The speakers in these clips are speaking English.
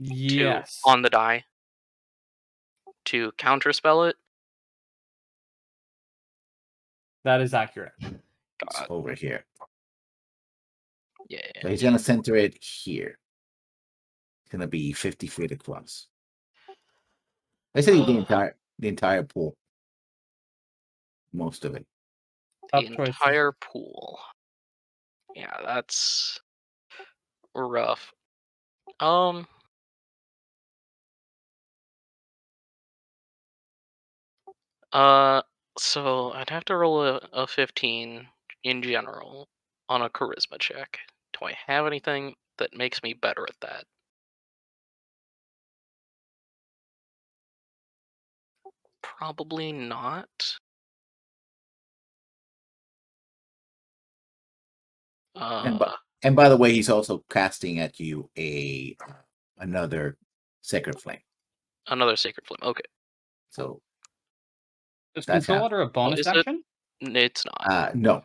Yes. on the die to counterspell it. That is accurate. It's over here. Yeah. So he's gonna center it here. It's gonna be 50 feet across. I said the entire pool. Most of it. Tough The choices. entire pool. Yeah, that's rough. So I'd have to roll a 15 in general on a charisma check. Do I have anything that makes me better at that? Probably not. And by the way, he's also casting at you another sacred flame. Another sacred flame. Okay. So Is that's control water a bonus is it? action? It's not. No.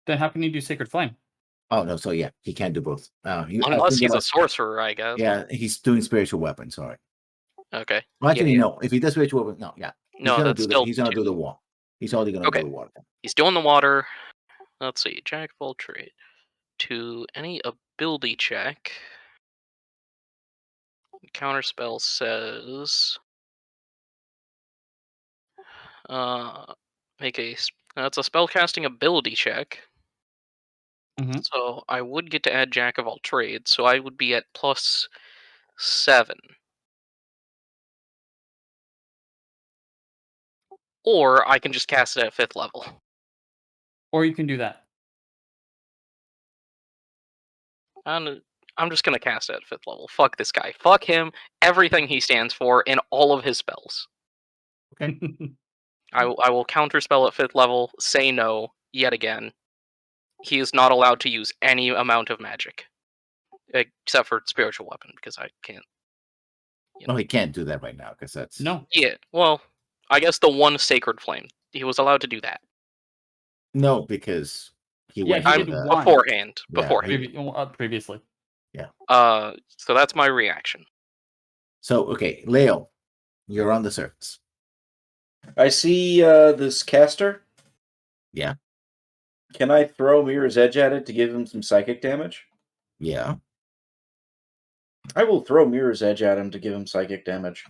Then how can you do Sacred Flame? Oh no, so yeah, he can't do both. Unless he's a sorcerer, I guess. Yeah, he's doing spiritual weapon. Sorry. Okay. Well, actually, no. If he does spiritual weapon, no, yeah, he's No, gonna that's do still he's gonna do the 2. wall. He's only gonna do the water. He's doing the water. Let's see. Jack of all trade. To any ability check. Counterspell says make a that's a spellcasting ability check. So I would get to add Jack of all trades, so I would be at +7. Or I can just cast it at 5th level. Or you can do that. I'm just gonna cast it at 5th level. Fuck this guy. Fuck him. Everything he stands for and all of his spells. Okay. I will counterspell at 5th level. Say no yet again. He is not allowed to use any amount of magic, except for spiritual weapon, because I can't. No, he can't do that right now because that's no. Yeah, well, I guess the one sacred flame. He was allowed to do that. No, because he Yeah, went he for did the one. Beforehand. Previously. Yeah. So that's my reaction. So okay, Leo, you're on the surface. I see this caster. Yeah. Can I throw Mirror's Edge at it to give him some psychic damage? Yeah. I will throw Mirror's Edge at him to give him psychic damage.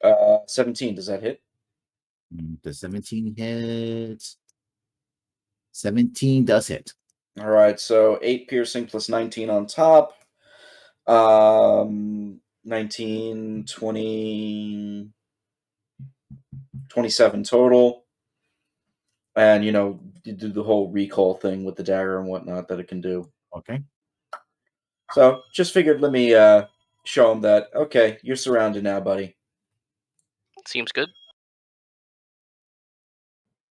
17, does that hit? The 17 hits. 17 does hit. All right, so 8 piercing plus 19 on top. 19, 20, 27 total. And, you do the whole recall thing with the dagger and whatnot that it can do. Okay. So, just figured let me show him that, okay, you're surrounded now, buddy. Seems good.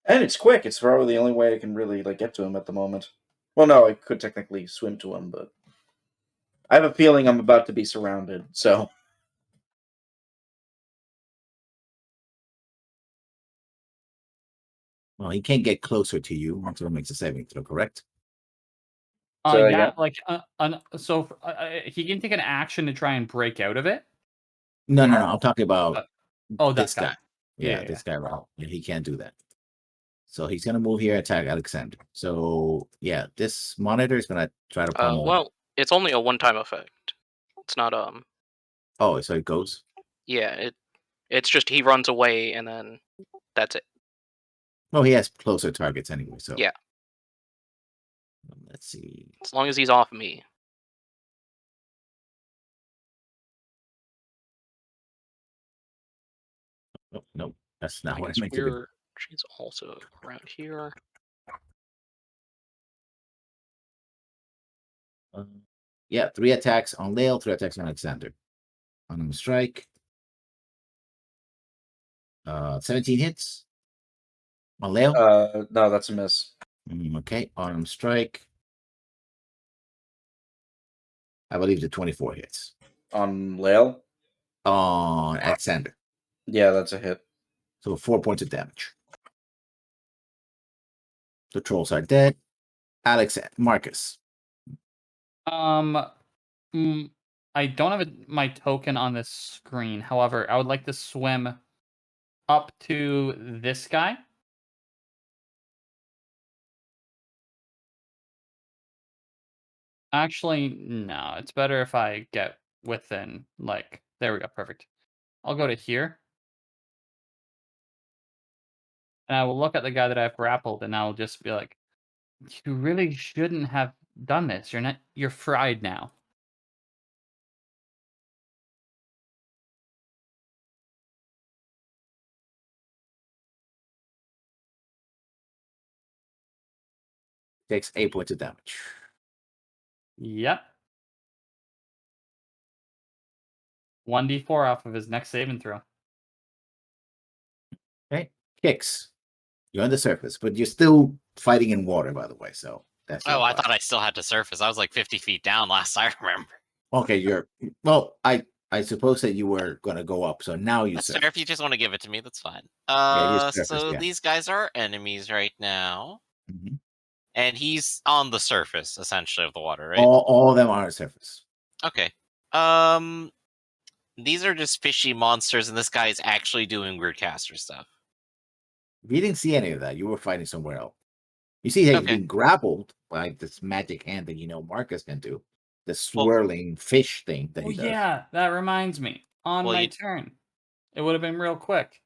And it's quick. It's probably the only way I can really get to him at the moment. Well, no, I could technically swim to him, but I have a feeling I'm about to be surrounded, so... Well, he can't get closer to you until it makes a saving throw, correct? Yeah, so he can take an action to try and break out of it. No. I'm talking about this guy. Yeah, this guy, Raul. Yeah, he can't do that. So he's gonna move here, attack Alexander. So yeah, this monitor is gonna try to pummel. Well, it's only a one-time effect. It's not Oh, so it goes. Yeah, it's just he runs away and then that's it. Well, he has closer targets anyway, so yeah. Let's see. As long as he's off me. Oh, no, that's not what I meant to do. She's also around here. Yeah, 3 attacks on Lale, 3 attacks on Alexander. On him strike. 17 hits. On Lale? No, that's a miss. Okay, on him strike. I believe the 24 hits. On Lale? On Alexander. Yeah, that's a hit. So 4 points of damage. The trolls are dead. Marcus. I don't have my token on this screen. However, I would like to swim up to this guy. Actually, no. It's better if I get within, like, there we go. Perfect. I'll go to here. And I will look at the guy that I've grappled, and I'll just be like, you really shouldn't have done this. You're fried now. Takes 8 points of damage. Yep. 1d4 off of his next saving throw. Okay. Kicks. You're on the surface, but you're still fighting in water, by the way. So that's Oh, I thought I still had to surface. I was like 50 feet down last I remember. Okay, you're well. I suppose that you were gonna go up, so now you That's surface. fair. If you just want to give it to me, that's fine. you surface, So yeah. these guys are enemies right now, Mhm. and he's on the surface essentially of the water, right? All of them are on the surface. Okay. These are just fishy monsters, and this guy is actually doing weird caster stuff. You didn't see any of that. You were fighting somewhere else. You see, he's Okay. being grappled by this magic hand that Marcus can do. The swirling fish thing that he does. Yeah, that reminds me. On my turn, it would have been real quick.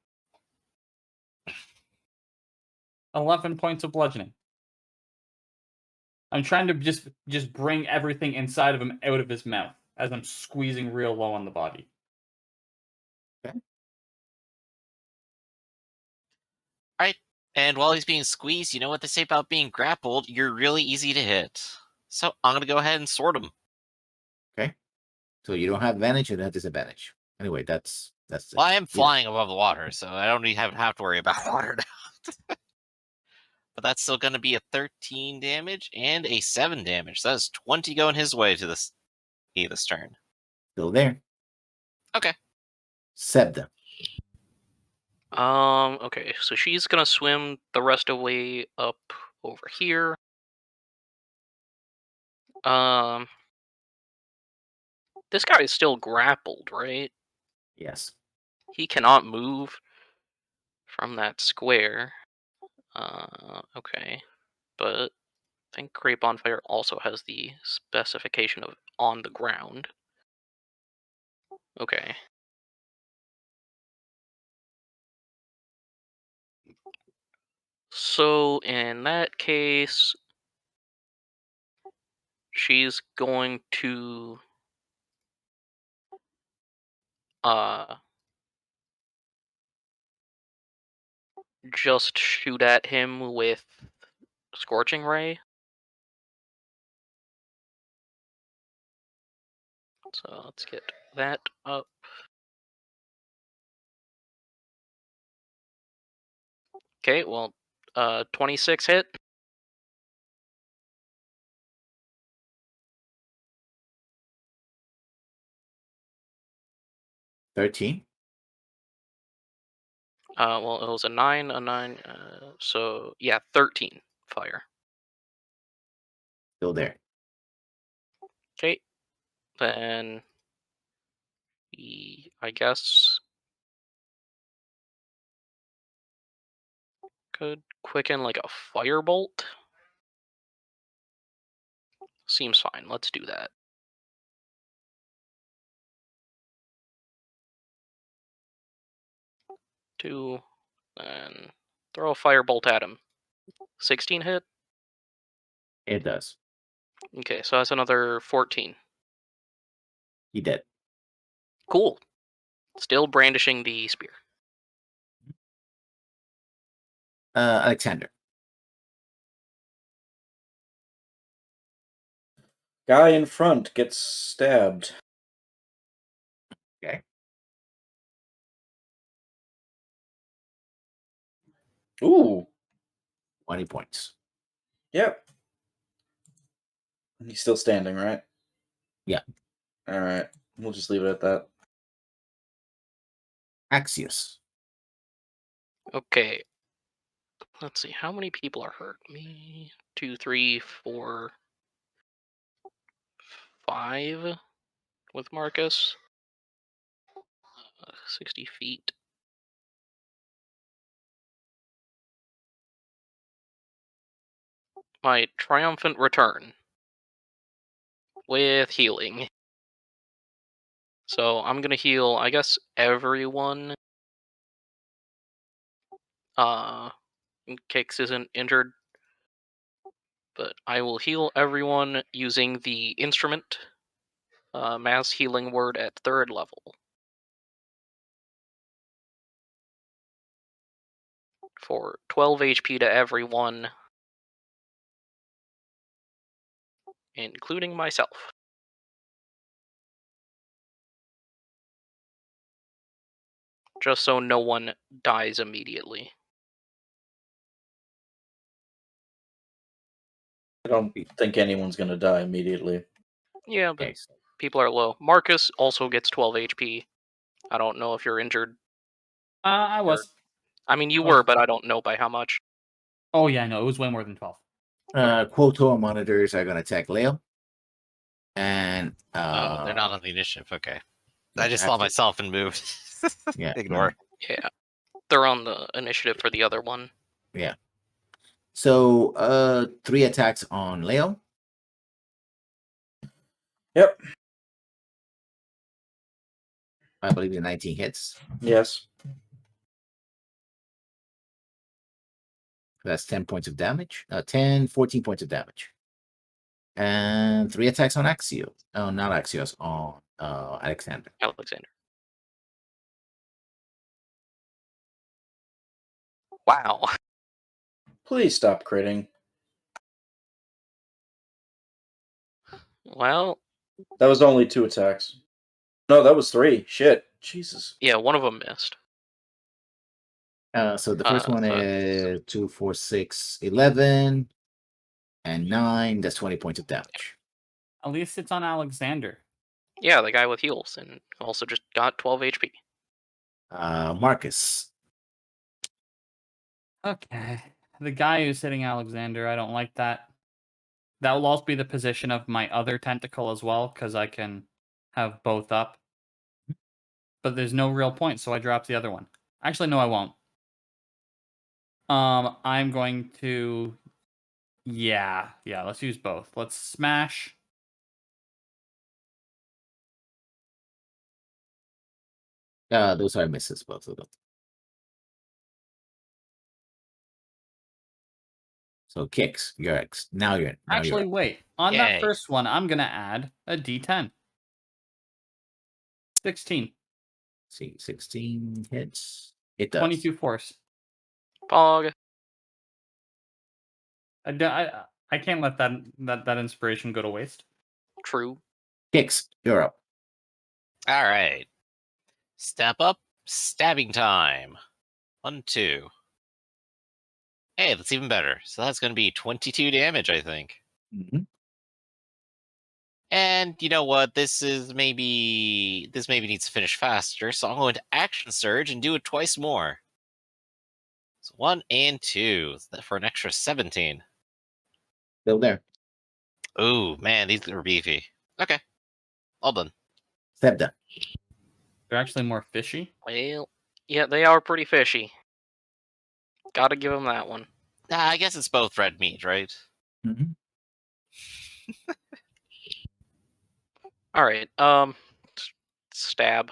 11 points of bludgeoning. I'm trying to just bring everything inside of him out of his mouth as I'm squeezing real low on the body. Okay. Alright. And while he's being squeezed, you know what they say about being grappled? You're really easy to hit. So I'm going to go ahead and sword him. Okay. So you don't have advantage and have disadvantage. Anyway, that's it. Well, I am flying above the water, so I don't even have to worry about water now. But that's still going to be a 13 damage and a 7 damage. So that's 20 going his way to this turn. Still there. Okay. Sebda. Okay, so she's gonna swim the rest of the way up over here. This guy is still grappled, right? Yes. He cannot move from that square. Okay, but I think Great Bonfire also has the specification of on the ground. Okay. So in that case, she's going to just shoot at him with Scorching Ray. So let's get that up. Okay, well, 26 hit. $13. Well, it was a 9, so yeah, 13 fire. Still there. Okay, then I guess could quicken like a firebolt. Seems fine. Let's do that. Two, and throw a firebolt at him. 16 hit. It does. Okay, so that's another 14. He did. Cool. Still brandishing the spear. Alexander. Guy in front gets stabbed. Okay. Ooh. 20 points. Yep. He's still standing, right? Yeah. All right. We'll just leave it at that. Axios. Okay. Let's see. How many people are hurt? Me, 2, 3, 4, 5. with Marcus. 60 feet. My triumphant return with healing. So I'm gonna heal, I guess, everyone. Kix isn't injured, but I will heal everyone using the instrument, mass healing word at 3rd level. For 12 HP to everyone, including myself. Just so no one dies immediately. I don't think anyone's gonna die immediately. Yeah, but Okay. people are low. Marcus also gets 12 HP. I don't know if you're injured. I was. I mean, you Was- were, but I don't know by how much. Oh yeah, no, it was way more than 12. Quotor monitors are going to attack Leo. And Oh, they're not on the initiative. Okay. I just have saw to- myself and moved. Yeah, Ignore. Yeah, they're on the initiative for the other one. Yeah. So 3 attacks on Leo. Yep. I believe the 19 hits. Yes. That's 10 points of damage. 14 points of damage. And 3 attacks on Axios. Oh, not Axios, on Alexander. Alexander. Wow. Please stop critting. Well, That was only 2 attacks. No, that was 3. Shit. Jesus. yeah, one of them missed. So the first one so- is 2, 4, 6, 11, and 9. That's 20 points of damage. At least it's on Alexander. Yeah, the guy with heals, and also just got 12 HP. Marcus. Okay. The guy who's hitting Alexander, I don't like that. That will also be the position of my other tentacle as well, because I can have both up. But there's no real point, so I drop the other one. Actually, no, I won't. I'm going to... Yeah, let's use both. Let's smash. Those are misses, both of them. So kicks, now you're Actually, wait. On Yay. that first one, I'm going to add a d10. 16. See, 16 hits. It does. 22 force. Pog. I can't let that inspiration go to waste. True. Kicks, you're up. All right. Step up, stabbing time. 1, 2. Hey, that's even better. So that's going to be 22 damage, I think. Mhm. And you know what? This maybe needs to finish faster. So I'm going to action surge and do it twice more. So 1 and 2 for an extra 17. Still there. Ooh, man, these are beefy. Okay, all done. Step down. They're actually more fishy. Well, yeah, they are pretty fishy. Gotta give them that one. I guess it's both red meat, right? Mhm. All right. Stab.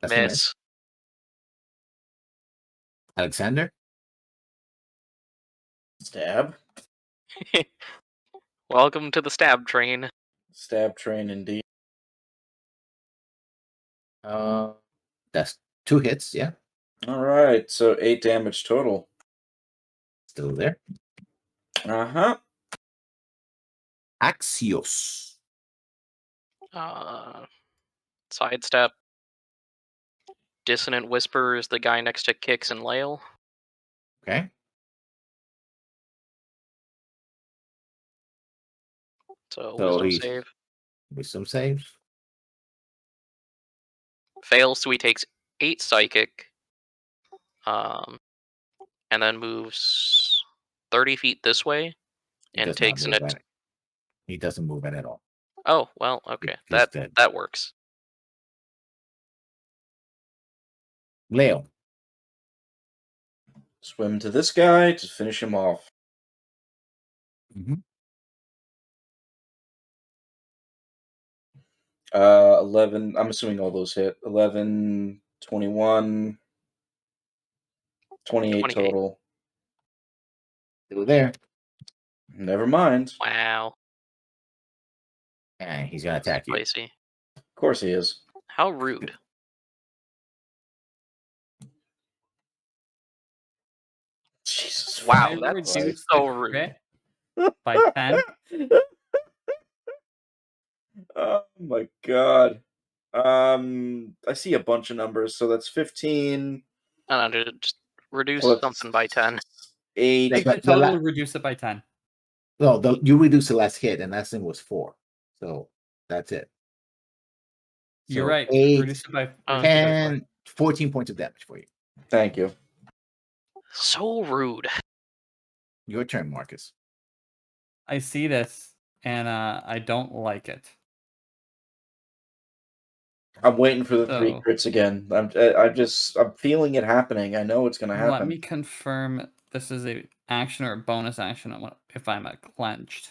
That's a miss. Miss. Alexander. Stab. Welcome to the stab train. Stab train indeed. That's 2 hits. Yeah, Alright, so 8 damage total. still there. Uh-huh. Axios. Sidestep. Dissonant Whisper is the guy next to Kix and Lael. Okay. So So wisdom he- save. Wisdom save. Fails, so he takes 8 psychic. And then moves 30 feet this way He and does not takes an move any. He doesn't move any at all. Oh, well, okay. He's dead. That works. Leo. Swim to this guy to finish him off. Mhm. 11. I'm assuming all those hit. 11, 21, 28 28. total. Still there. Never mind. Wow. And he's gonna attack you. Spicy. Of course he is. How rude. Jesus. Wow, I that's reduced so the rude. crit by 10. Oh my god. I see a bunch of numbers, so that's 15. I don't know, just reduce plus something by 10. 8. Take but the the total, reduce it by 10. No, you reduce the last hit, and last thing was 4. So that's it. You're So right. 8, Reduce it by 10, 14 points of damage for you. Thank you. So rude. Your turn, Marcus. I see this, and I don't like it. I'm waiting for the 3 So- crits again. I'm feeling it happening. I know it's gonna happen. Let me confirm this is a action or a bonus action if I'm clenched.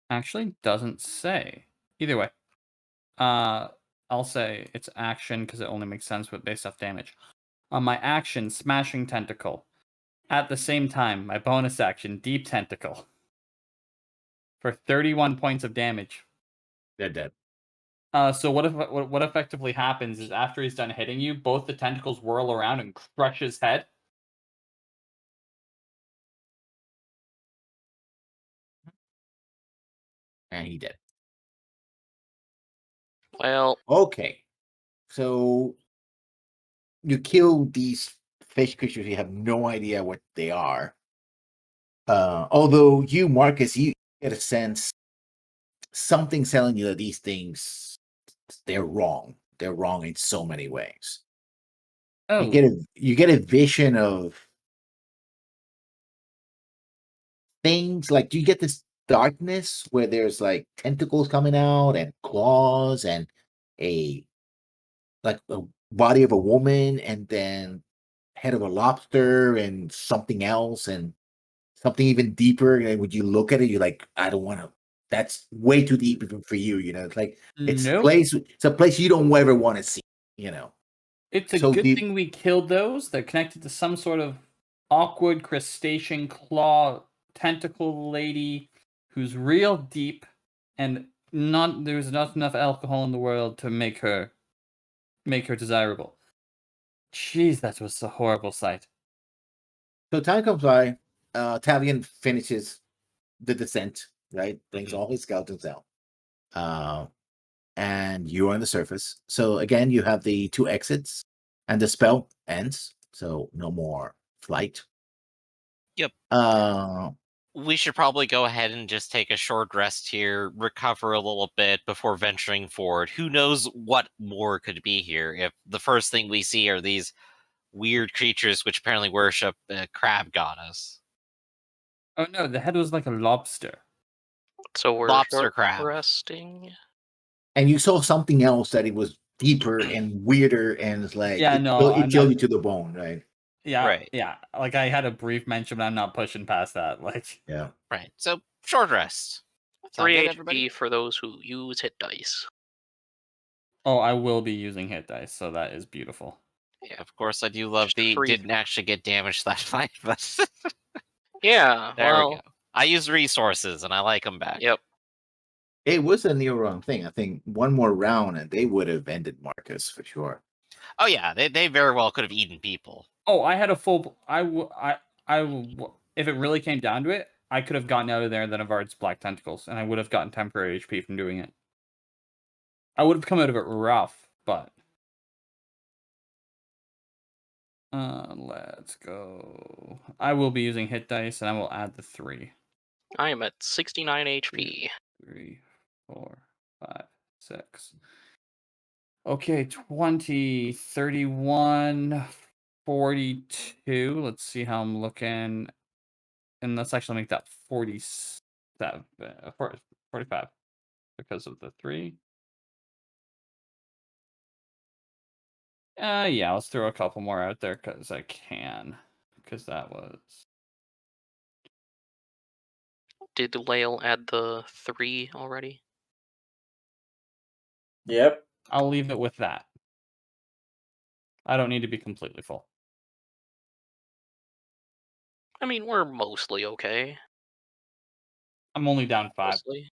Actually, doesn't say. Either way, I'll say it's action because it only makes sense with based off damage. On my action, smashing tentacle. At the same time, my bonus action, deep tentacle. For 31 points of damage. They're dead. So what effectively happens is after he's done hitting you, both the tentacles whirl around and crush his head. And he dead. Well, Okay. So you kill these fish creatures, you have no idea what they are. Although you, Marcus, you get a sense something's telling you that these things, they're wrong. They're wrong in so many ways. Oh, You get a vision of things like you get this darkness where there's like tentacles coming out and claws and a body of a woman and then head of a lobster and something else and something even deeper. And when you look at it, you're like, I don't want to. That's way too deep even for you. It's like it's nope. a place you don't ever want to see. It's a so good deep- thing we killed those. They're connected to some sort of awkward crustacean claw tentacle lady who's real deep, and there's not enough alcohol in the world to make her desirable. Jeez, that was a horrible sight. So time comes by. Tavian finishes the descent. Right, brings all his skeletons out. And you're on the surface. So again, you have the 2 exits, and the spell ends. So no more flight. Yep. We should probably go ahead and just take a short rest here, recover a little bit before venturing forward. Who knows what more could be here if the first thing we see are these weird creatures which apparently worship the crab goddess. Oh no, the head was like a lobster. so we're Lobster short crab. resting. And you saw something else that it was deeper and weirder, and it's like Yeah, no, it I'm chilled not- you to the bone, right? Yeah, Right. yeah. Like I had a brief mention, but I'm not pushing past that. Like, Yeah. Right. So short rest. Sound 3 good, HP everybody? for those who use hit dice. oh, I will be using hit dice, so that is beautiful. Of course, I do love Just the free- didn't actually get damaged that fight, but Yeah, there well, we go. I use resources and I like them back. Yep. It was a near wrong thing. I think one more round and they would have ended Marcus for sure. Oh yeah, they very well could have eaten people. Oh, I had a full. If it really came down to it, I could have gotten out of there than Avard's black tentacles, and I would have gotten temporary HP from doing it. I would have come out of it rough, but let's go. I will be using hit dice, and I will add the 3. I am at 69 HP. 3, 4, 5, 6. Okay, 20, 31, 42. Let's see how I'm looking. And let's actually make that 47, 45 because of the 3. Yeah, let's throw a couple more out there because I can. Because that was... Did Lael add the 3 already? Yep. I'll leave it with that. I don't need to be completely full. I mean, we're mostly okay. I'm only down 5. Mostly.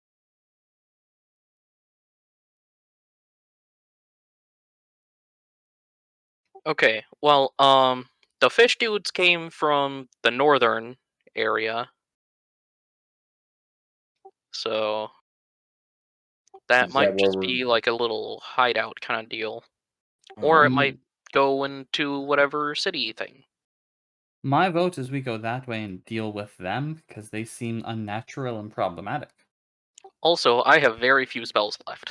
Okay, well, the fish dudes came from the northern area. So that Is might that where just we're... be like a little hideout kind of deal. Or it might go into whatever city thing. My vote is we go that way and deal with them because they seem unnatural and problematic. Also, I have very few spells left.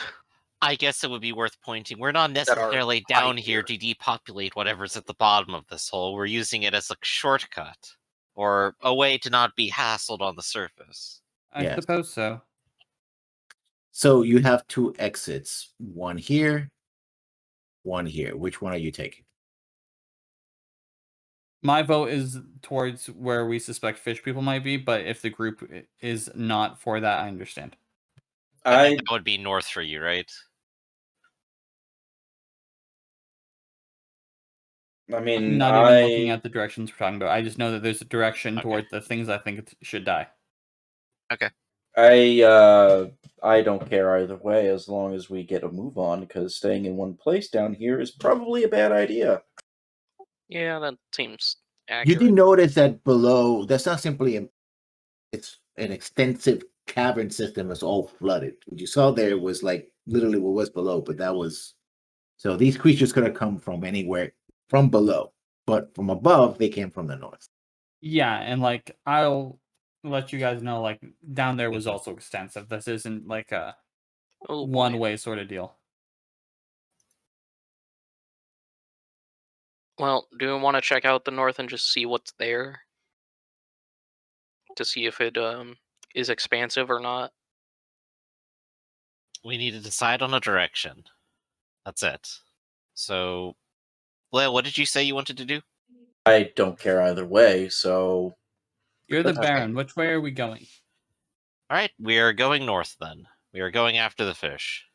I guess it would be worth pointing. We're not That are necessarily high down here tier. to depopulate whatever's at the bottom of this hole. We're using it as a shortcut or a way to not be hassled on the surface. I Yes. suppose so. So you have 2 exits. One here, one here. Which one are you taking? My vote is towards where we suspect fish people might be, but if the group is not for that, I understand. I think that would be north for you, right? I mean, I'm not even looking at the directions we're talking about. I just know that there's a direction Okay. towards the things I think should die. I don't care either way as long as we get a move on, because staying in one place down here is probably a bad idea. Yeah, that seems You accurate. did notice that below, that's not simply it's an extensive cavern system that's all flooded. What you saw there was like literally what was below, but that was... So these creatures could have come from anywhere from below, but from above, they came from the north. Yeah, and like I'll let you guys know, like down there was also extensive. This isn't like a Oh, boy. one-way sort of deal. Well, do we want to check out the north and just see what's there? To see if it is expansive or not? We need to decide on a direction. That's it. So, Blair, what did you say you wanted to do? I don't care either way, so... You're the Okay. Baron. Which way are we going? All right, we are going north then. We are going after the fish.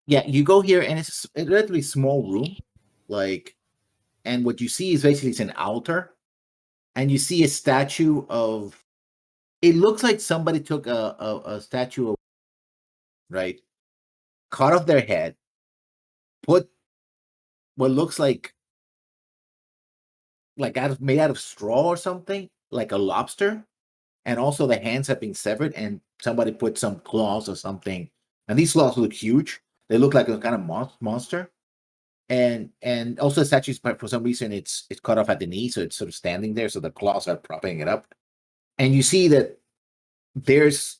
Yeah, you go here and it's a relatively small room, like, and what you see is basically it's an altar, and you see a statue of... It looks like somebody took a statue of, right, cut off their head, put what looks like made out of straw or something, like a lobster, and also the hands have been severed, and somebody put some claws or something, and these claws look huge. They look like a kind of monster, and also the statue's, for some reason it's cut off at the knee, so it's sort of standing there, so the claws are propping it up, and you see that there's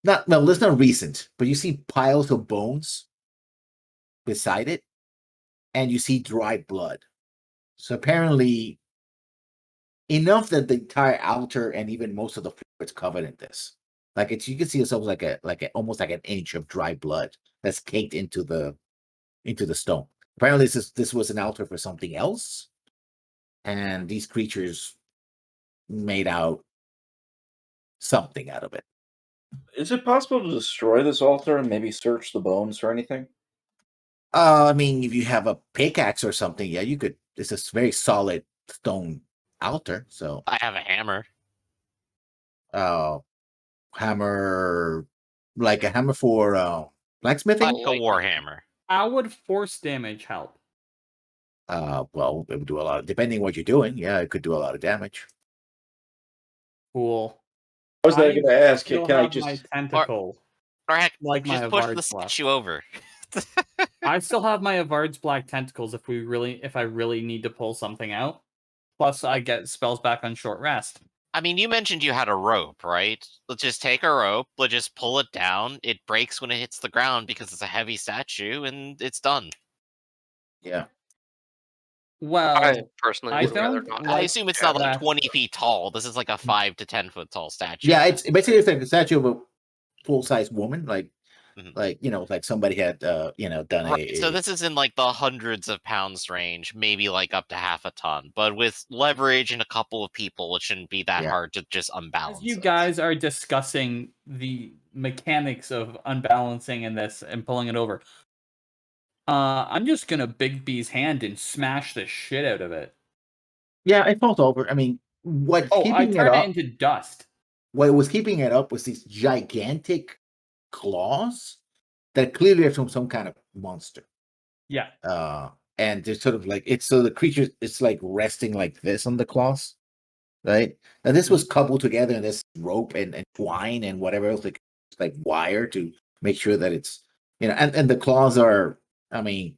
there's no recent, but you see piles of bones beside it, and you see dried blood. So apparently enough that the entire altar and even most of the floor is covered in this. Like you can see it's almost like a almost like an inch of dry blood that's caked into the stone. Apparently this was an altar for something else, and these creatures made out something out of it. Is it possible to destroy this altar and maybe search the bones or anything? I mean, if you have a pickaxe or something, yeah, you could. It's a very solid stone altar, so I have a hammer. hammer, like a hammer for blacksmithing. Like a warhammer. How would force damage help? Well, it would do a lot. Depending what you're doing, yeah, it could do a lot of damage. Cool. I was going to ask, Still can I have my just... tentacle? Or heck, Like my just push the Avard's Blast. statue over. I still have my Avard's Black Tentacles if I really need to pull something out. Plus, I get spells back on short rest. I mean, you mentioned you had a rope, right? Let's just take a rope. Let's just pull it down. It breaks when it hits the ground because it's a heavy statue, and it's done. Yeah. I Well, personally I would rather don't not. I like assume it's not like that. 20 feet tall. This is like a 5 to 10 foot tall statue. Yeah, it's basically it's like a statue of a full size woman, like Mhm. like somebody had done Right. So a this is in like the hundreds of pounds range, maybe like up to half a ton. But with leverage and a couple of people, it shouldn't be that Yeah. hard to just As unbalance you it. guys are discussing the mechanics of unbalancing in this and pulling it over, I'm just gonna Big B's hand and smash the shit out of it. Yeah, it falls over. I mean, what's Oh, I keeping it turn it up? into dust. What was keeping it up was these gigantic claws that clearly are from some kind of monster. Yeah. And they're sort of like it's so the creature it's like resting like this on the claws, right? Now this was coupled together in this rope and twine and whatever else like wire to make sure that it's and the claws are I mean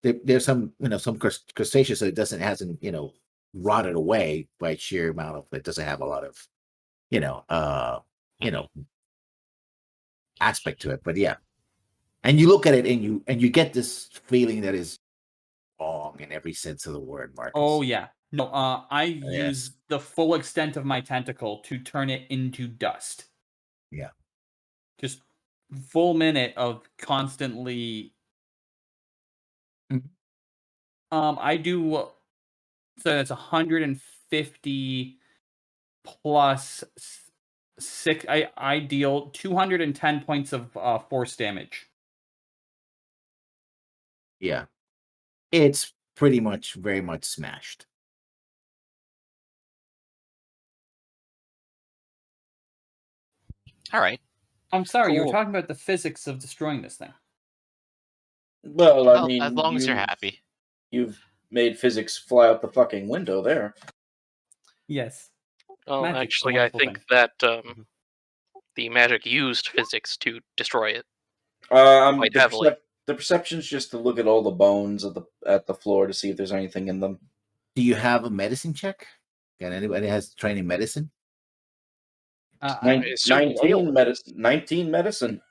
there's some some crustaceous so it hasn't rotted away by sheer amount of it doesn't have a lot of you know aspect to it, but yeah. And you look at it and you get this feeling that is wrong in every sense of the word, Marcus. Oh yeah. No, I Yes. use the full extent of my tentacle to turn it into dust. Yeah. Just full minute of constantly. Mhm. I do. So that's 150 plus six. I deal 210 points of force damage. Yeah. It's pretty much very much smashed. All right. I'm sorry, you were Cool. talking about the physics of destroying this thing. Well, I Well, mean, as long as you're happy. You've made physics fly out the fucking window there. Yes. Well, Magic's a actually, I wonderful think thing. that the magic used physics to destroy it. Quite heavily. The perception's just to look at all the bones at the floor to see if there's anything in them. Do you have a medicine check? Can anybody has training medicine? I assume 19 medicine. 19 medicine.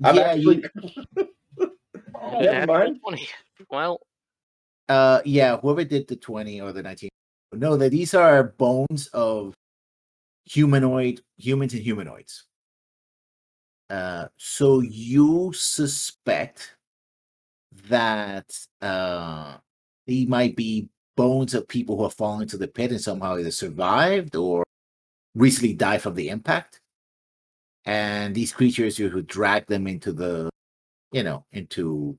I'm Yeah, actually. Never natural mind. 20. Well, yeah, whoever did the 20 or the 19. No, that these are bones of humans and humanoids. So you suspect that they might be bones of people who have fallen into the pit and somehow either survived or recently died from the impact. And these creatures who drag them into the into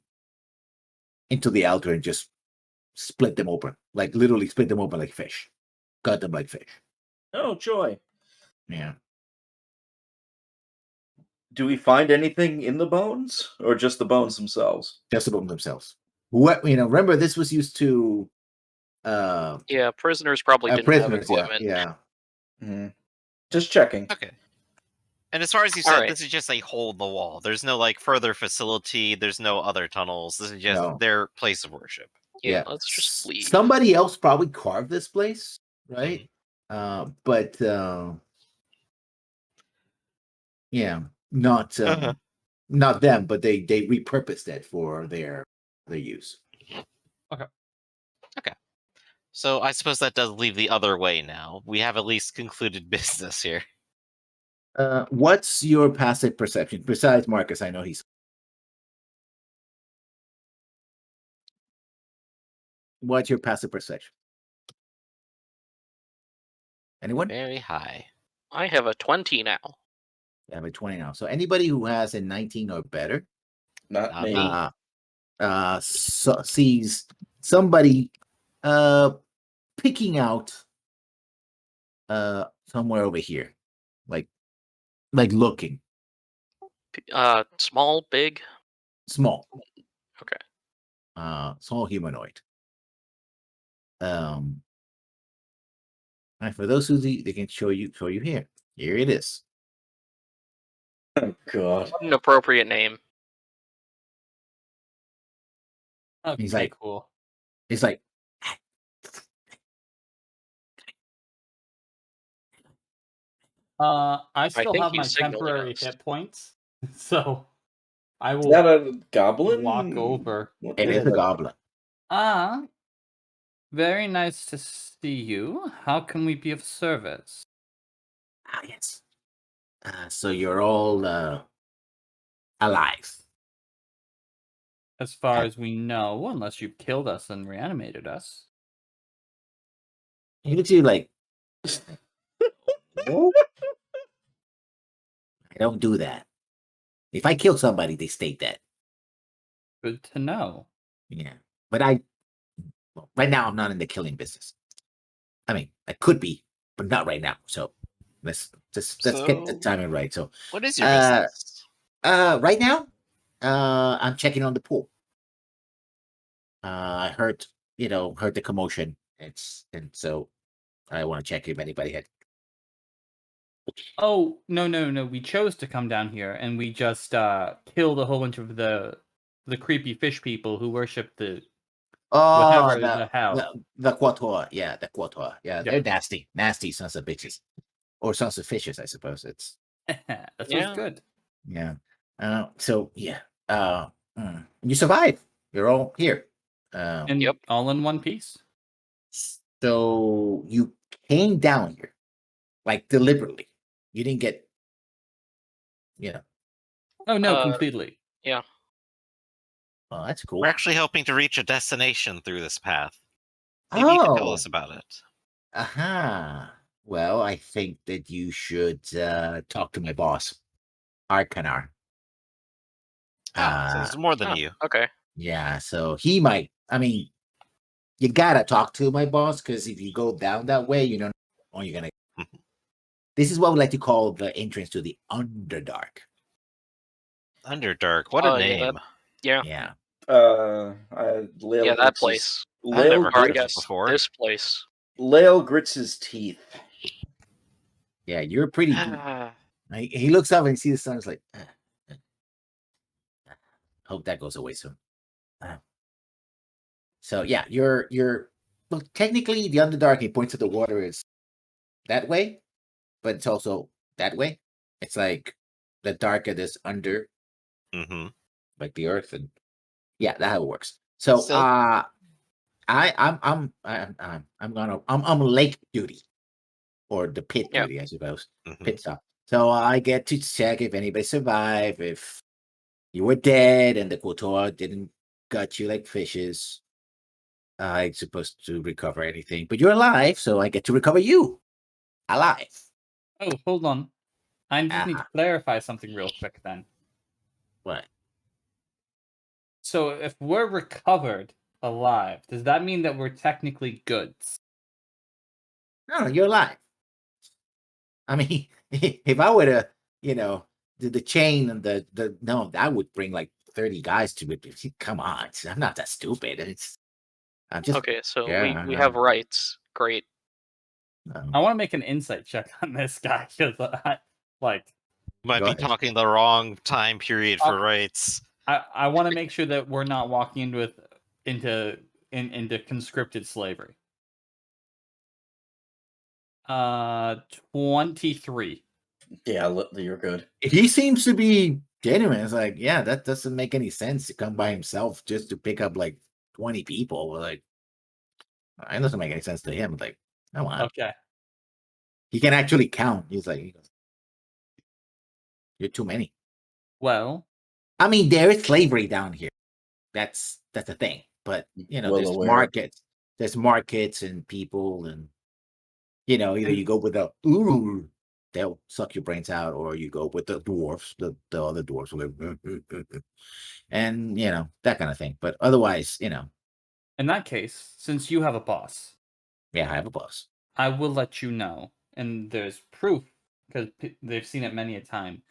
the altar and just split them open, like literally split them open like fish, cut them like fish. Oh, joy. Yeah. Do we find anything in the bones, or just the bones themselves? Just the bones themselves. What remember this was used to yeah, prisoners probably didn't have prisoners, equipment. yeah. Mm-hmm. Just checking. Okay. And as far as you All said, right. this is just a hole in the wall. There's no like further facility. There's no other tunnels. This is just No. their place of worship. Yeah, let's just leave. Somebody else probably carved this place, right? But yeah, not not them, but they repurposed it for their use. Okay. So I suppose that does leave the other way now. We have at least concluded business here. What's your passive perception besides Marcus? I know he's. What's your passive perception? Anyone? Very high. I have a 20 now. I have a 20 now. So anybody who has a 19 or better, Not Not me. me. sees somebody picking out somewhere over here, like looking Small, big. small. Okay. Small humanoid. And for those who they can show you here. Here it is. Oh, God. What an appropriate name. Okay, He's like- cool. It's like I still think have my he's signaling temporary us. hit points, so I Is that will a goblin? walk over. What It the is hell a that- goblin. Very nice to see you. How can we be of service? Ah, yes. So you're all alive. As far Okay. as we know, unless you killed us and reanimated us. He looks at you like, "No, I don't do that. If I kill somebody, they stay dead. Good to know. Yeah. But well, right now, I'm not in the killing business. I mean, I could be, but not right now. So let's get the So- timing right. So What is your Uh, business? right now, I'm checking on the pool. I heard the commotion. And so I want to check if anybody had. Oh, no. We chose to come down here and we just killed a whole bunch of the creepy fish people who worship the Oh, whatever the hell. the Quator. Yeah, the Quator. Yeah, Yep. they're nasty sons of bitches, or sons of fishes, I suppose. It's That Yeah. was good. yeah. So yeah. You survive. You're all here. And Yep. all in one piece. So you came down here, like deliberately. You didn't get, Oh no, Uh, completely. Oh, that's cool. We're actually hoping to reach a destination through this path. Maybe you can tell us about it. Aha. Well, I think that you should talk to my boss, Arkanar. So there's more than oh, you. okay. Yeah, so he might. I mean, you gotta talk to my boss because if you go down that way, you don't know you're gonna. Mhm. This is what we like to call the entrance to the Underdark. Underdark. What a Oh, yeah, name. Yeah. Yeah. Lael Yeah, that grits place. His, I've never Or I heard of it guess before. this place. Lael grits his teeth. Yeah, you're pretty. He looks up and sees the sun. Is like, hope that goes away soon. So yeah, you're well. Technically, the Underdark. He points to the water is that way, but it's also that way. It's like the dark that is under, Mm-hmm. like the earth, and yeah, that's how it works. So, So- I'm lake duty, or the pit Yeah. duty, I suppose. Mhm. Pit stop. So I get to check if anybody survived, if you were dead and the Kotor didn't gut you like fishes. I'm supposed to recover anything, but you're alive, so I get to recover you alive. Oh, hold on. I just need to clarify something real quick then. What? So if we're recovered alive, does that mean that we're technically goods? No, you're alive. I mean, if I were to, do the chain and the no, that would bring like 30 guys to it. Come on, I'm not that stupid. I'm just Okay, so yeah, we have rights. Great. I want to make an insight check on this guy because Might Go be ahead. talking the wrong time period for rights. I want to make sure that we're not walking into conscripted slavery. 23. Yeah, you're good. He seems to be genuine. It's like, yeah, that doesn't make any sense to come by himself just to pick up like 20 people. Like, it doesn't make any sense to him. Like, come on. Okay. He can actually count. He goes, you're too many. Well, I mean, there is slavery down here. That's the thing. But Well there's aware. markets. There's markets and people, and either you go with the ooh, they'll suck your brains out, or you go with the dwarfs, the other dwarfs, and that kind of thing. But otherwise, in that case, since you have a boss, yeah, I have a boss. I will let you know, and there's proof because they've seen it many a time.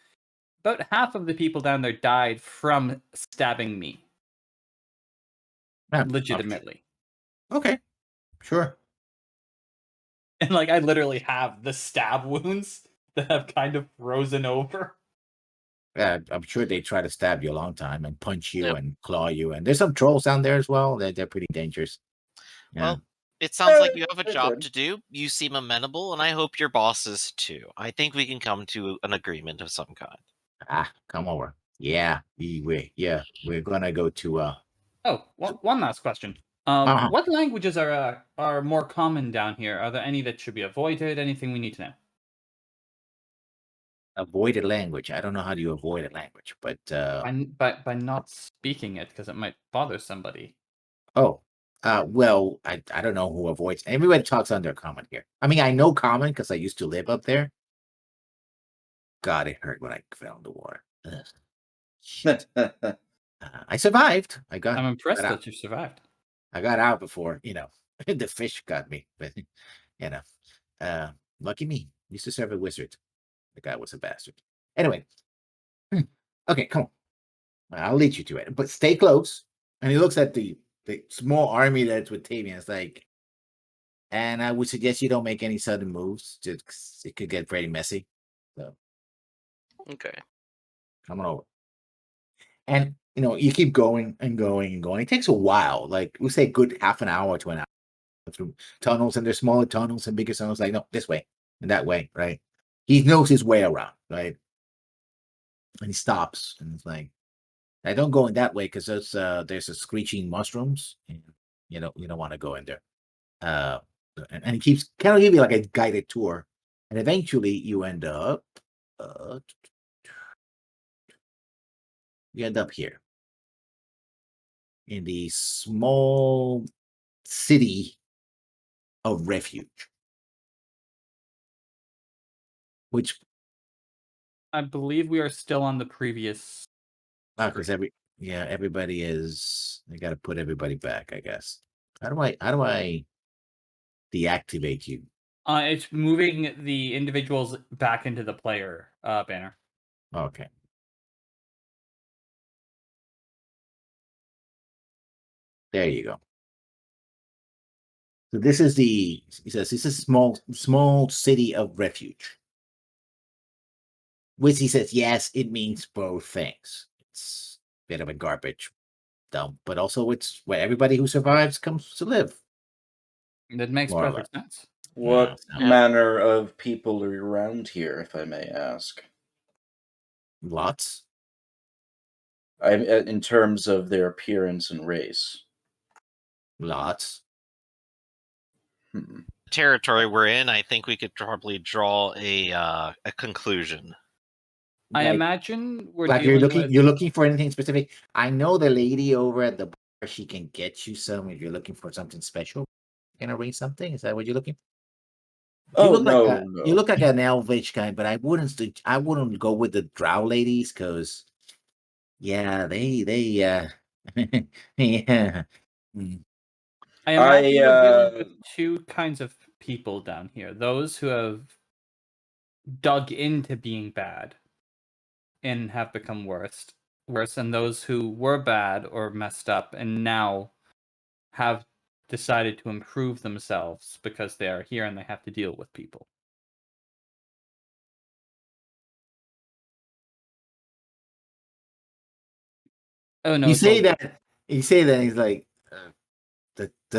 About half of the people down there died from stabbing me. Yeah, Legitimately. Okay, sure. And I literally have the stab wounds that have kind of frozen over. Yeah, I'm sure they try to stab you a long time and punch you Yep. and claw you. And there's some trolls down there as well. They're pretty dangerous. Yeah. Well, It sounds like you have a They're job good. to do. You seem amenable, and I hope your boss is too. I think we can come to an agreement of some kind. Come over. Yeah, we're gonna go to Oh, one last question. Uh-huh. What languages are more common down here? Are there any that should be avoided? Anything we need to know? avoided language. I don't know how do you avoid a language, but By not speaking it because it might bother somebody. oh, well, I don't know who avoids. Everybody talks under common here. I mean, I know common because I used to live up there. God, it hurt when I fell in the water. Ugh. Shit. I survived. I got. I'm impressed got out. that you survived. I got out before the fish got me. But lucky me. Used to serve a wizard. The guy was a bastard. Anyway, okay, come on. I'll lead you to it, but stay close. And he looks at the small army that's with Tavian. It's like, and I would suggest you don't make any sudden moves, just 'cause it could get very messy. So Okay. come on over. And you keep going and going and going. It takes a while. Like we say, good half an hour to an hour through tunnels, and there's smaller tunnels and bigger tunnels. Like no, this way and that way, right? He knows his way around, right? And he stops and it's like, I don't go in that way because there's a screeching mushrooms, and you don't want to go in there. And he keeps kind of give you like a guided tour, and eventually you end up here in the small city of refuge, which I believe we are still on the previous. because everybody is. They got to put everybody back, I guess. How do I deactivate you? It's moving the individuals back into the player banner. Okay. There you go. So this is he says this is small city of refuge. Which he says, yes, it means both things. It's a bit of a garbage dump, but also it's where everybody who survives comes to live. That makes More or perfect sense. What Yeah. manner of people are around here, if I may ask? Lots. In terms of their appearance and race. Lots. Territory we're in, I think we could probably draw a conclusion. I Like- imagine we're Like dealing you're with. looking for anything specific. I know the lady over at the bar, she can get you some if you're looking for something special. Can arrange something? Is that what you're looking for? Oh, look no, like no. You look like an elvish guy, but I wouldn't go with the drow ladies because yeah, they yeah. Mm. I imagine we're dealing I with two kinds of people down here: those who have dug into being bad and have become worse, and those who were bad or messed up and now have decided to improve themselves because they are here and they have to deal with people. Oh no! You it's all say good. that. You say that. He's like,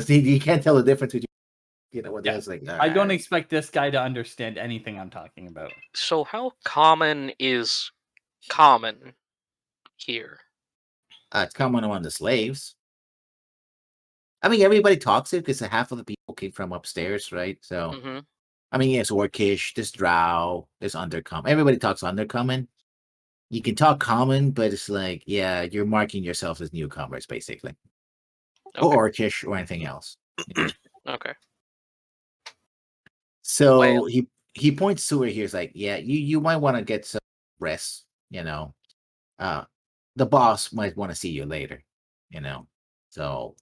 you can't tell the difference between what Yeah. that's like. I don't "Alright." expect this guy to understand anything I'm talking about. So how common is common here? It's common among the slaves. I mean, everybody talks it because half of the people came from upstairs, right? So, Mm-hmm. I mean, yes, Orcish, there's Drow, there's Undercommon. Everybody talks Undercommon. You can talk Common, but it's like, yeah, you're marking yourself as newcomers, basically, Okay. or Orcish, or anything else. Okay. So Well- he points to it here. He's like, yeah, you might want to get some rest. The boss might want to see you later. So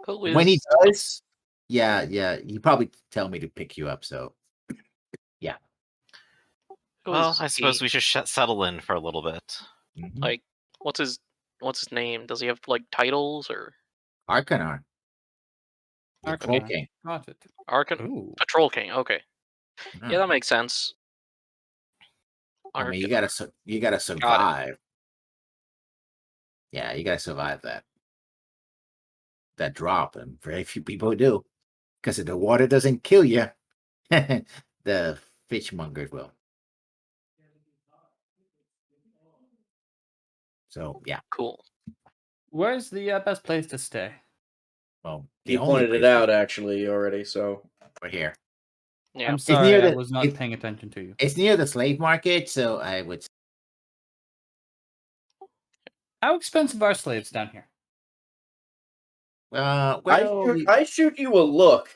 when he does, yeah, he probably tell me to pick you up. So yeah. Well, I suppose we should settle in for a little bit. Mhm. Like, what's his name? Does he have like titles or Arcanar. Patrol Arcanar. King. Got it. Arcan Patrol King? Okay, yeah, that makes sense. I mean, you Arcanar. gotta survive. Yeah, you gotta survive that drop, and very few people do. Because if the water doesn't kill you, the fishmongers will. So yeah, Cool. Where's the best place to stay? well, He the only pointed it place out actually already. So we're here. Yeah. I'm sorry, near I the- was not it- paying attention to you. It's near the slave market, so I would. How expensive are slaves down here? Well, I shoot you a look.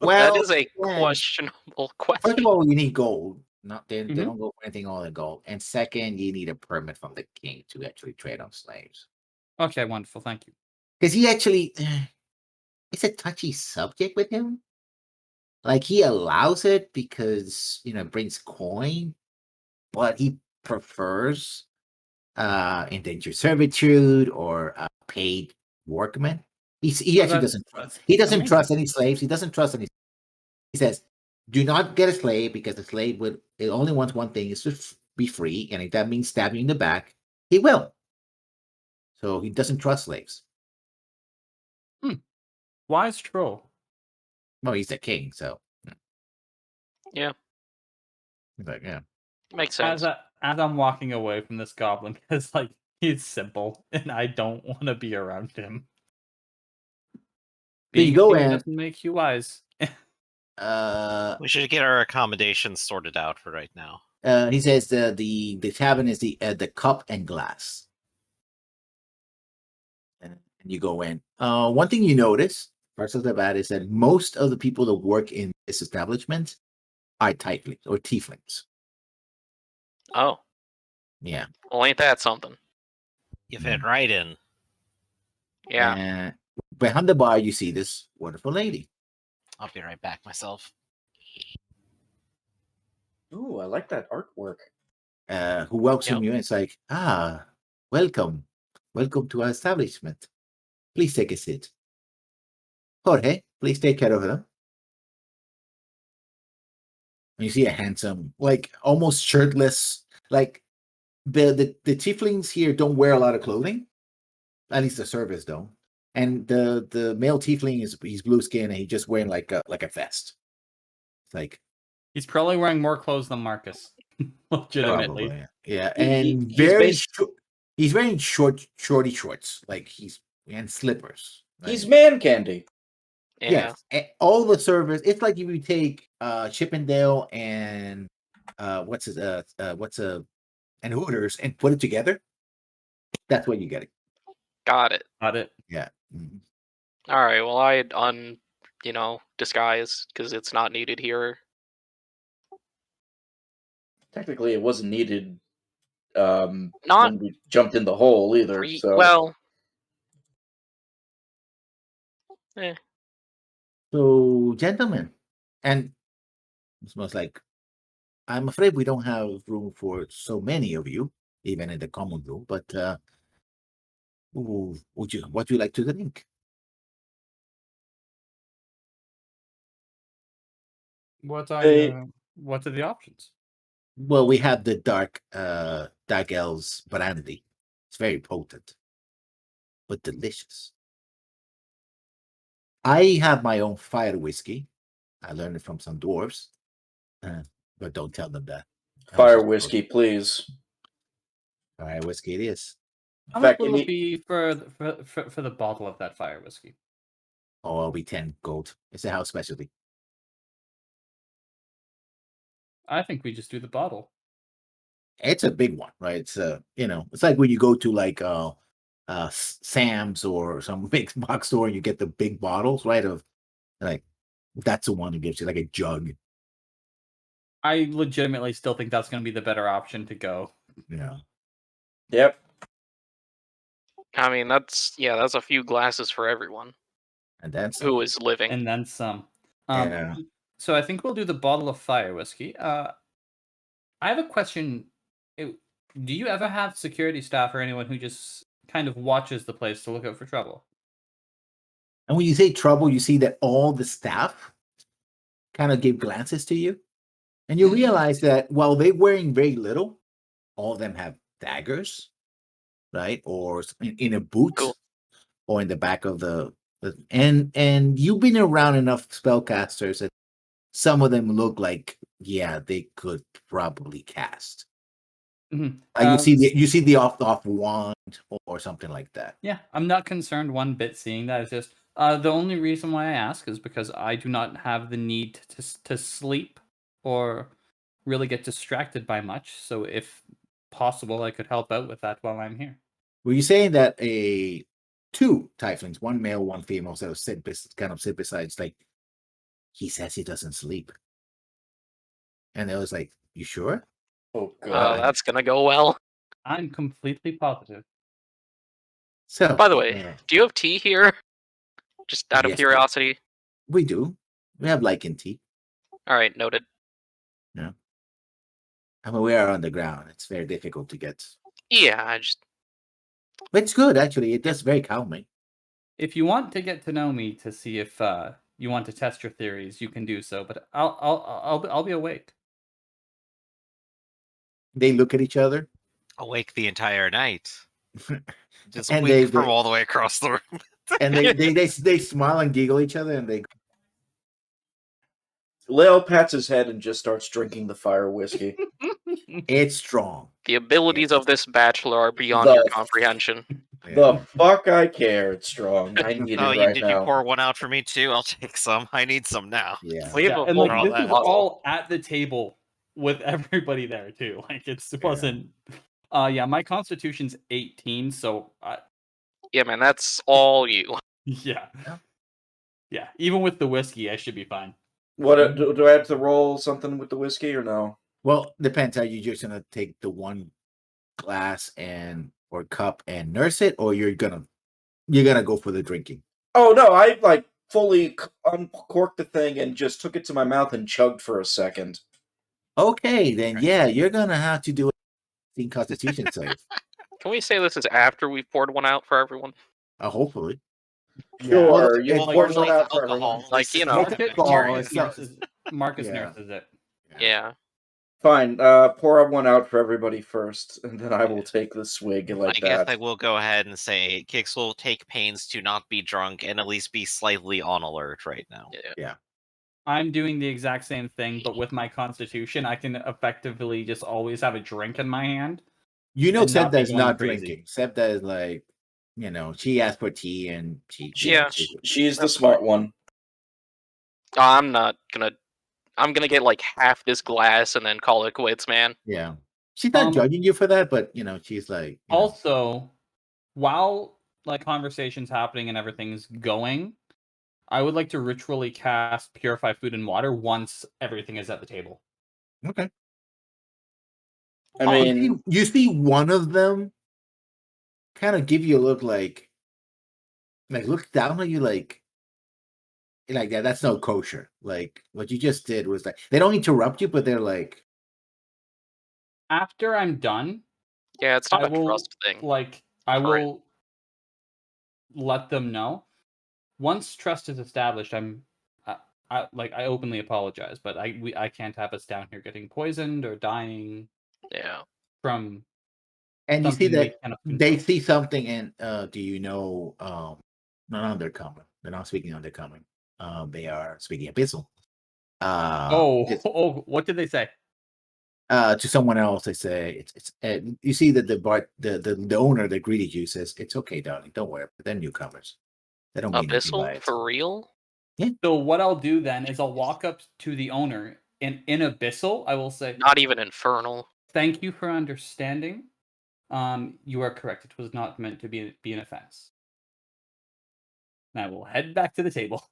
well, That is a yeah. questionable First question. of all, you need gold. Not they Mhm. don't go for anything other than gold. And second, you need a permit from the king to actually trade on slaves. Okay, wonderful. Thank you. Because he actually, it's a touchy subject with him. Like he allows it because it brings coin, but he prefers indentured servitude or paid workmen. He Well, actually that's- doesn't trust. that's He doesn't amazing. trust any slaves. He doesn't trust any. He says, "Do not get a slave because the slave would. It only wants one thing: is to be free, and if that means stabbing you in the back, he will." So he doesn't trust slaves. Wise troll. Well, he's the king, so Yeah, he's like, yeah. makes sense. As I'm walking away from this goblin, because like he's simple, and I don't want to be around him. There you Being go, king and doesn't make you wise. We should get our accommodations sorted out for right now. He says the tavern is the Cup and Glass. And you go in. One thing you notice, first of the bat, is that most of the people that work in this establishment are tieflings or tieflings. Oh, Yeah. well, ain't that something? You fit right in. Yeah. And behind the bar, you see this wonderful lady. I'll be right back myself. Ooh, I like that artwork. Who welcomes Yep. you in. It's like, welcome. Welcome to our establishment. Please take a seat. Jorge, please take care of her. And you see a handsome, like almost shirtless, like the tieflings here don't wear a lot of clothing. At least the servers don't. And the male tiefling he's blue skin and he's just wearing like a vest. It's like He's probably wearing more clothes than Marcus. Legitimately. probably, yeah. He- And he's very bas- short. He's wearing shorty shorts, like and slippers. He's right? man candy. Yeah. Yes, all the servers. It's like if you take Chippendale and and Hooters and put it together. That's what you get. Got it. Got it. Yeah. Mhm. All right. Well, I'd disguise because it's not needed here. Technically, it wasn't needed Not when we jumped in the hole either. So well. So, gentlemen, and it's most like I'm afraid we don't have room for so many of you, even in the common room. But what would you like to drink? What are the options? Well, we have the dark Elves brandy. It's very potent, but delicious. I have my own fire whiskey. I learned it from some dwarves, but don't tell them that. fire whiskey, please. Fire whiskey it is. How In much fact, will it be for the bottle of that fire whiskey? Oh, it'll be 10 gold. It's a house specialty. I think we just do the bottle. It's a big one, right? It's it's like when you go to like Sam's or some big box store and you get the big bottles, right? Of like that's the one who gives you like a jug. I legitimately still think that's going to be the better option to go. Yeah. Yep. I mean, that's a few glasses for everyone And that's who is living. And then some. Yeah. So I think we'll do the bottle of fire whiskey. I have a question. Do you ever have security staff or anyone who just kind of watches the place to look out for trouble? And when you say trouble, you see that all the staff kind of give glances to you. And you realize that while they're wearing very little, all of them have daggers, right? Or in a boot Cool. or in the back of And you've been around enough spellcasters that some of them look like they could probably cast. Mhm. You see the off wand or something like that. Yeah, I'm not concerned one bit seeing that. It's just the only reason why I ask is because I do not have the need to sleep or really get distracted by much. So if possible, I could help out with that while I'm here. Were you saying that two tieflings, one male, one female, that sit beside, it's like he says he doesn't sleep, and it was like, you sure? Oh god. That's gonna go well. I'm completely positive. So, By the way, do you have tea here? Just out of Yes, curiosity. we do. We have lichen tea. All right, noted. I mean, we are on the ground. It's very difficult to get. Yeah, I just But it's good, actually. It does very calming. If you want to get to know me to see if you want to test your theories, you can do so. But I'll be awake. They look at each other. Awake the entire night. Just And wink from all the way across the room. And they smile and giggle each other, and they. Leo pats his head and just starts drinking the fire whiskey. It's strong. the abilities of this bachelor are beyond The your comprehension. The fuck I care. It's strong. I need it right did now. you pour one out for me too? I'll take some. I need some now. Yeah. We have Yeah, a and full like this is bottle. all at the table with everybody there too. Like it wasn't. Yeah, my constitution's 18, so Yeah, man, that's all you. yeah. Yeah, even with the whiskey, I should be fine. What do I have to roll something with the whiskey or no? Well, depends. Are you just gonna take the one glass or cup and nurse it, or you're gonna go for the drinking? Oh no, I like fully uncorked the thing and just took it to my mouth and chugged for a second. Okay, then you're gonna have to do a constitution save. Can we say this is after we've poured one out for everyone? Hopefully. Sure, you Well, poured usually one out it's for alcohol. everyone. Like, you know. Marcus Yeah. nurses it. Yeah. Fine, pour one out for everybody first, and then I will take the swig like I guess that. I will go ahead and say Kix will take pains to not be drunk and at least be slightly on alert right now. Yeah. I'm doing the exact same thing, but with my constitution, I can effectively just always have a drink in my hand. You know, And not Sebda be is going not crazy. drinking. Sebda is like, she asked for tea and She's the smart one. I'm gonna get like half this glass and then call it quits, man. Yeah. She's not judging you for that, but she's like. Also, while like conversation's happening and everything's going, I would like to ritually cast Purify Food and Water once everything is at the table. Okay. I mean, you see one of them kind of give you a look like look down at you like that. That's no kosher. Like what you just did was like they don't interrupt you, but they're like. After I'm done, Yeah, it's not a trust thing. I will let them know. Once trust is established, I openly apologize, but I can't have us down here getting poisoned or dying. Yeah. From. And you see something we that cannot they control. see something, and do you know? Not undercommon. They're not speaking undercommon. They are speaking abyssal. What did they say? To someone else, they say it's. You see that the owner that greeted you says, "It's okay, darling. Don't worry. They're newcomers. They don't mean anything by Abyssal it." for real? Yeah. So what I'll do then is I'll walk up to the owner and in Abyssal, I will say, Not even infernal. "Thank you for understanding. You are correct. It was not meant to be an offense." And I will head back to the table.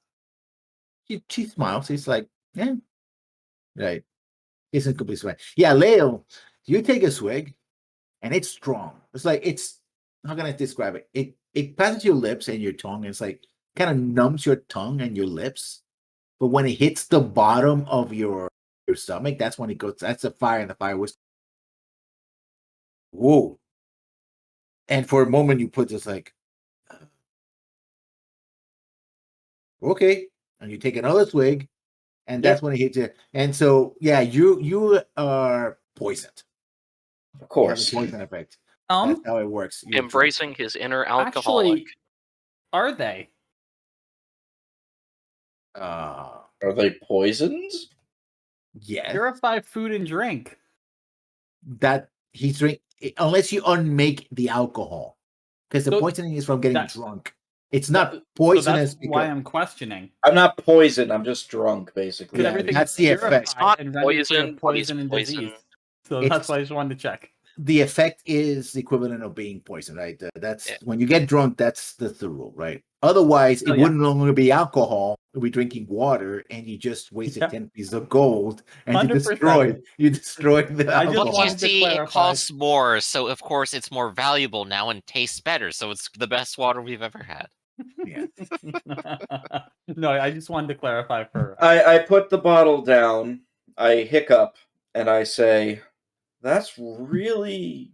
She smiles. She's like, "Yeah, right." Isn't completely right. Yeah, Leo, you take a swig, and it's strong. It's like how can I describe it? It passes your lips and your tongue. And it's like kind of numbs your tongue and your lips. But when it hits the bottom of your stomach, that's when it goes. That's the fire, and the fire was. Whoa! And for a moment, you put this like, okay, and you take another swig, and that's when it hits you. And so, yeah, you are poisoned. Of course, poison effect. That's how it works. Embracing his inner alcoholic. Actually, are they? Uh, Are they poisoned? yes. Purify food and drink. That he's drink unless you unmake the alcohol, because the So poisoning is from getting that- drunk. It's not So poisonous that's why because I'm questioning. I'm not poisoned. I'm just drunk, basically. Because Yeah, everything that's is the effect. It's not purified and rendered free poison, of but he's poison and poisoned. disease. So It's- that's why I just wanted to check. the effect is the equivalent of being poisoned, right? That's Yeah. when you get drunk. That's the rule, right? Otherwise, it Oh, yeah. wouldn't no longer be alcohol. You'd be drinking water, and you just wasted Yeah. 10 pieces of gold, and 100%. you destroyed the I just Look, alcohol. you wanted to see, it clarify. costs more, so of course it's more valuable now and tastes better. So it's the best water we've ever had. Yeah. No, I just wanted to clarify for. I put the bottle down. I hiccup and I say, "That's really,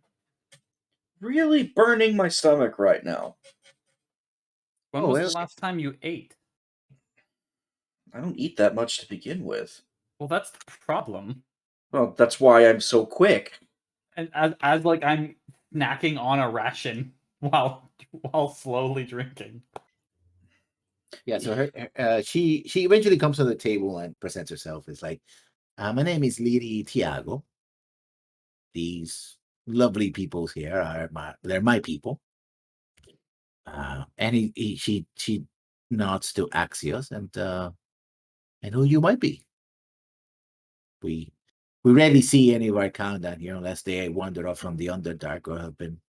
really burning my stomach right now." When Oh, was well- the last time you ate? I don't eat that much to begin with. Well, that's the problem. Well, that's why I'm so quick. And as like I'm snacking on a ration while slowly drinking. Yeah, so she eventually comes to the table and presents herself. It's like, my name is Lady Tiago. These lovely peoples here are they're my people. And she nods to Axios and who you might be. We rarely see any of our kind down here unless they wander off from the Underdark or have been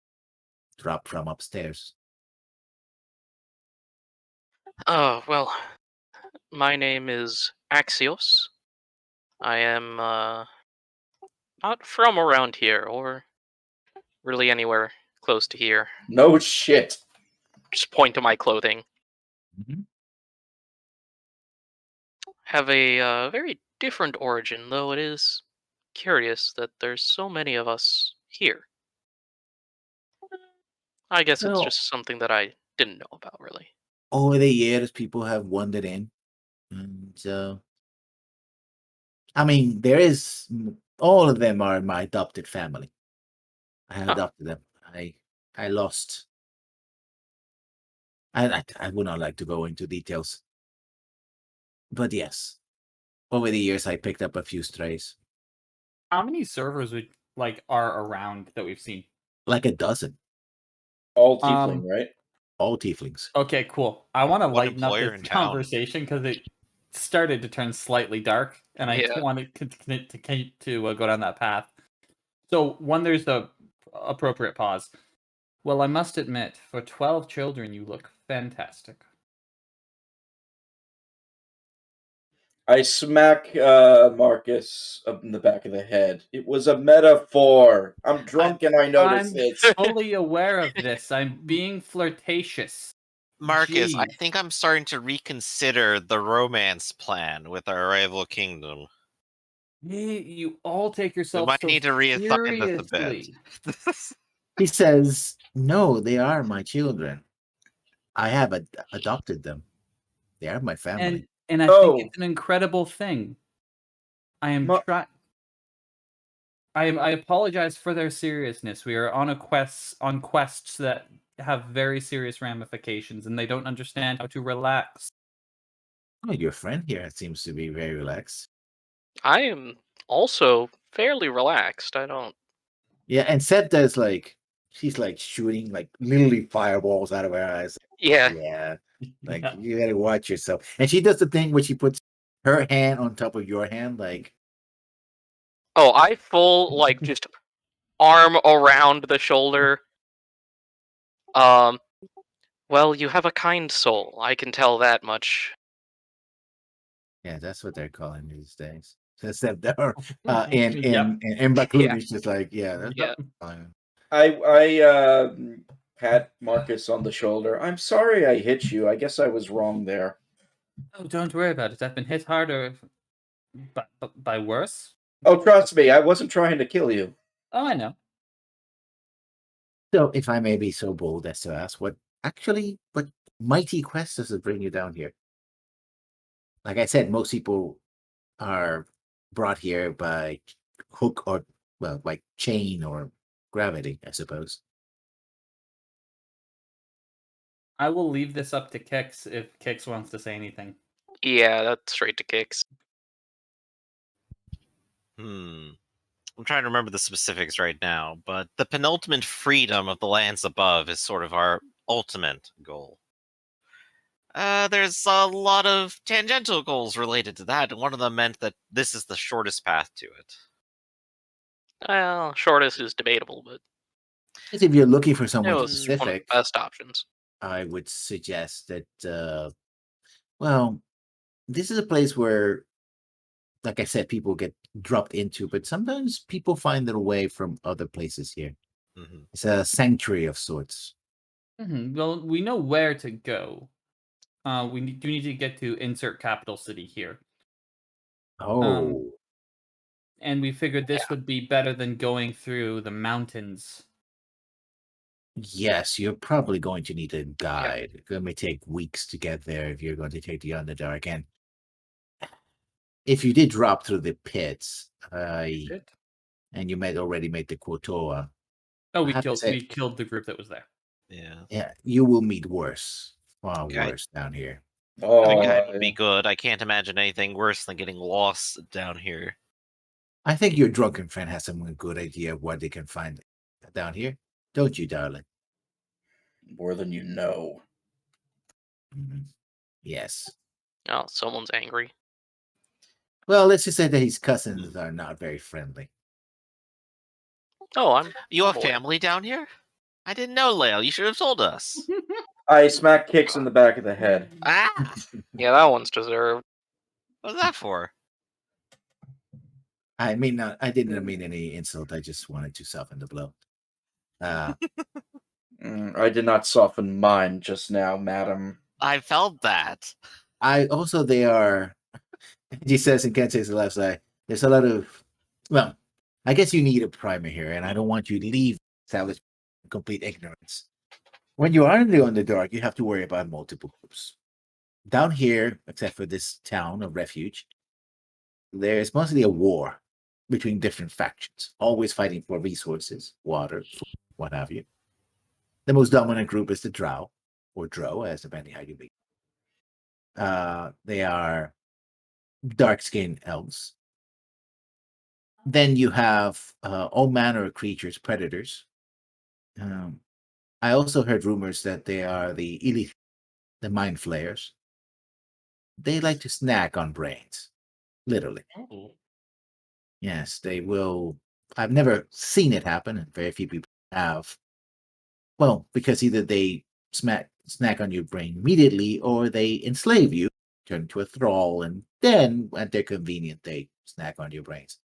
dropped from upstairs. Oh, well, my name is Axios. I am not from around here or really anywhere close to here. No shit. Just point to my clothing. Mhm. Have a very different origin, though it is curious that there's so many of us here. I guess it's Well- just something that I didn't know about, really. Over the years, people have wandered in, and I mean, all of them are my adopted family. I Huh. adopted them. I lost. I would not like to go into details, but yes, over the years, I picked up a few strays, How many servers are around that we've seen? like a dozen, All tiefling, right? all tieflings. Okay, cool. I want to One lighten up employer this in town. conversation because it started to turn slightly dark, and I Yeah. want to go down that path. So when there's the appropriate pause. Well, I must admit, for 12 children, you look fantastic. I smack Marcus up in the back of the head. It was a metaphor. I'm drunk and I noticed I'm it. fully aware of this. I'm being flirtatious. Marcus, I Gee. think I'm starting to reconsider the romance plan with our rival kingdom. You all take We yourself might so need to reassign this a bit. seriously. He says, "No, they are my children. I have adopted them. They are my family." And I Oh. think it's an incredible thing. I am Ma- I apologize for their seriousness. We are on quests that have very serious ramifications, and they don't understand how to relax. Oh, your friend here seems to be very relaxed. I am also fairly relaxed. I don't. Yeah, and Septa's like, she's like shooting like literally fireballs out of her eyes. Yeah. Yeah, like Yeah. you gotta watch yourself. And she does the thing where she puts her hand on top of your hand, like, Oh, I full just arm around the shoulder. Well, you have a kind soul. I can tell that much. yeah, that's what they're calling these days. So Septa, or Yep. in Baklun, it's just like, yeah, that's Yeah. fine. I pat Marcus on the shoulder. I'm sorry I hit you. I guess I was wrong there. Oh, don't worry about it. I've been hit harder, by worse. Oh, trust me, I wasn't trying to kill you. Oh, I know. So, if I may be so bold as to ask, what mighty quest does it bring you down here? Like I said, most people are brought here by hook or, well, like chain or gravity, I suppose. I will leave this up to Kix if Kix wants to say anything. Yeah, that's straight to kicks. I'm trying to remember the specifics right now, but the penultimate freedom of the lands above is sort of our ultimate goal. There's a lot of tangential goals related to that, and one of them meant that this is the shortest path to it. Well, shortest is debatable, but If you're looking for it someone was one of the specific, best options. I would suggest that, well, this is a place where, like I said, people get dropped into, but sometimes people find their way from other places here. Mm-hmm. It's a sanctuary of sorts. Well, we know where to go. We do need to get to insert capital city here. Oh, And we figured this would be better than going through the mountains. yes, you're probably going to need a guide. It may take weeks to get there if you're going to take the Underdark. And if you did drop through the pits, Shit. and you might already made the Quotoa, Oh, I have to say- we killed the group that was there. yeah, you will meet worse, far Okay. worse down here. Oh, I think that would be good. I can't imagine anything worse than getting lost down here. I think your drunken friend has some good idea of what they can find down here, don't you, darling? more than you know. Mhm. Yes. Oh, someone's angry. Well, let's just say that his cousins are not very friendly. Oh, I'm. You have boy. family down here? I didn't know, Lale. You should have told us. I smack kicks in the back of the head. Ah! Yeah, that one's deserved. What's that for? I mean, I didn't mean any insult. I just wanted to soften the blow. I did not soften mine just now, madam. I felt that. I also, they are, he says in Kent says the left side, there's a lot of, well, I guess you need a primer here, and I don't want you to leave established complete ignorance. When you are in the Underdark, you have to worry about multiple groups. Down here, except for this town of refuge, there's mostly a war between different factions, always fighting for resources, water, food, what have you. The most dominant group is the Drow, or Drow, as depending how you read. They are dark-skinned elves. Then you have all manner of creatures, predators. I also heard rumors that they are the elite, the mind flayers. They like to snack on brains, literally. Oh. Yes, they will. I've never seen it happen, and very few people have. Well, because either they snack on your brain immediately, or they enslave you, turn into a thrall, and then, at their convenience, they snack on your brains,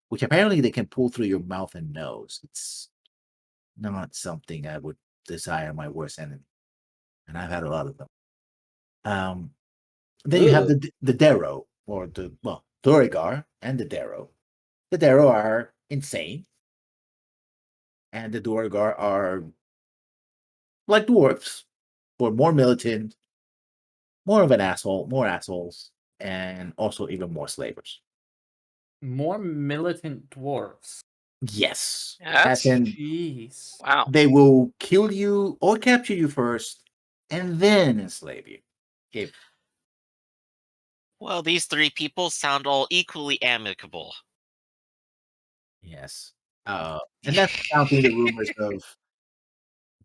which apparently they can pull through your mouth and nose. It's not something I would desire my worst enemy, and I've had a lot of them. Then you have the Darrow, or the Dorigar and the Darrow. The Darrow are insane, and the Dorigar are like dwarves, or more militant, more of an asshole, more assholes, and also even more slavers. More militant dwarves. Yes, That's- as in Jeez. Wow. they will kill you or capture you first, and then enslave you. If Well, these three people sound all equally amicable. yes, and that's counting the rumors of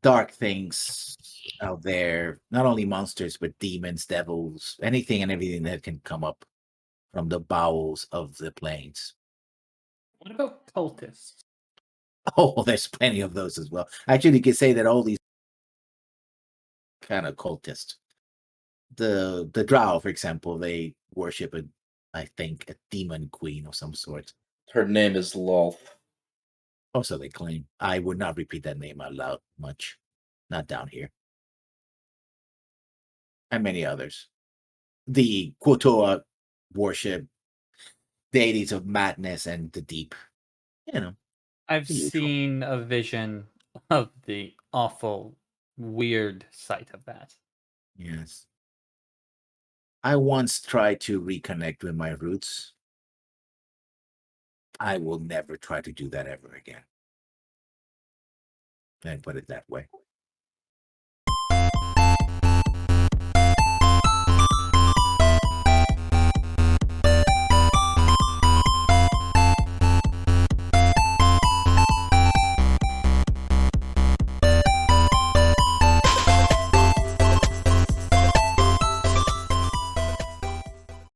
dark things out there, not only monsters, but demons, devils, anything and everything that can come up from the bowels of the plains. What about cultists? Oh, there's plenty of those as well. Actually, you could say that all these kind of cultists, the Drow, for example, they worship I think, a demon queen of some sort. Her name is Lolth. Also, they claim. I would not repeat that name out loud much. Not down here. And many others. The Quotoa worship deities of madness and the deep. You know. I've The usual. seen a vision of the awful, weird sight of that. Yes. I once tried to reconnect with my roots. I will never try to do that ever again. Let me put it that way.